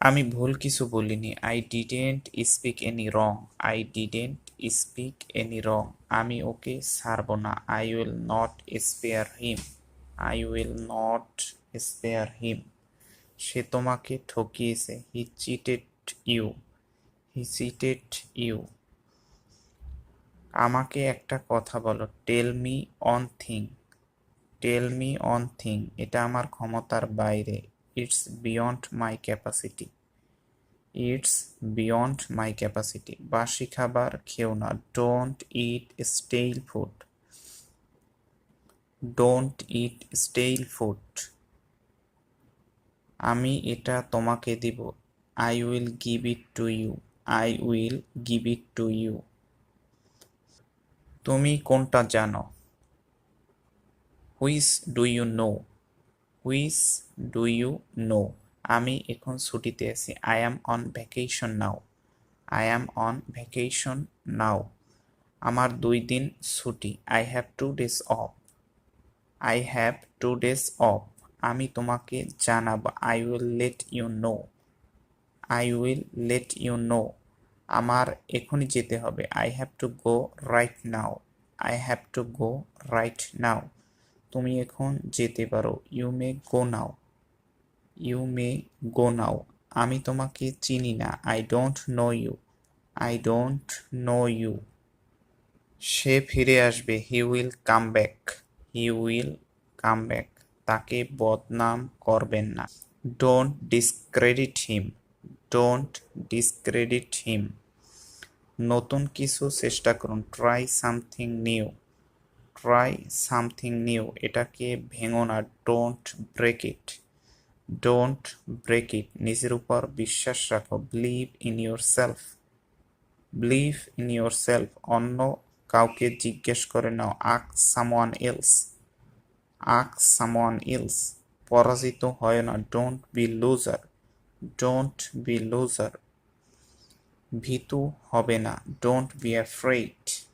আমি ভুল কিছু বলিনি। I didn't speak any wrong. I didn't speak any wrong. আমি ওকে ছাড়ব না। I will not spare him. I will not spare him. সে তোমাকে ঠকিয়েছে। He cheated you. He cheated you. আমাকে একটা কথা বলো। Tell me one thing. Tell me one thing. এটা আমার ক্ষমতার বাইরে। It's beyond my capacity. It's beyond my capacity. বাসি খাবার খেও না। Don't eat stale food. Don't eat stale food. আমি এটা তোমাকে দিব। I will give it to you. I will give it to you. তুমি কোনটা জানো? Which do you know? Which do you know? আমি এখন ছুটিতে আছি। I am on vacation now. I am on vacation now. আমার 2 দিন ছুটি। I have 2 days off. I have 2 days off. আমি তোমাকে জানাবো। I will let you know. I will let you no. আমার এখনই যেতে হবে। I have to go right now. I have to go right now. তুমি এখন যেতে পারো। You may go now. You may go now. আমি তোমাকে চিনি না। I don't know you. I don't know you. সে ফিরে আসবে। He will come back. He will come back. তাকে বদনাম করবেন না। Don't discredit him. Don't discredit him. নতুন কিছু চেষ্টা করুন। Try something new. Try something new. এটাকে ভেঙো না। Don't break it. Don't break it. নিজের উপর বিশ্বাস রাখো। Believe in yourself. Believe in yourself. অন্য কাউকে জিজ্ঞেস করে নাও। Ask someone else. Ask someone else. পরাজিত হয় না। Don't be loser. Don't be loser. ভীতু হবে না। Don't be afraid.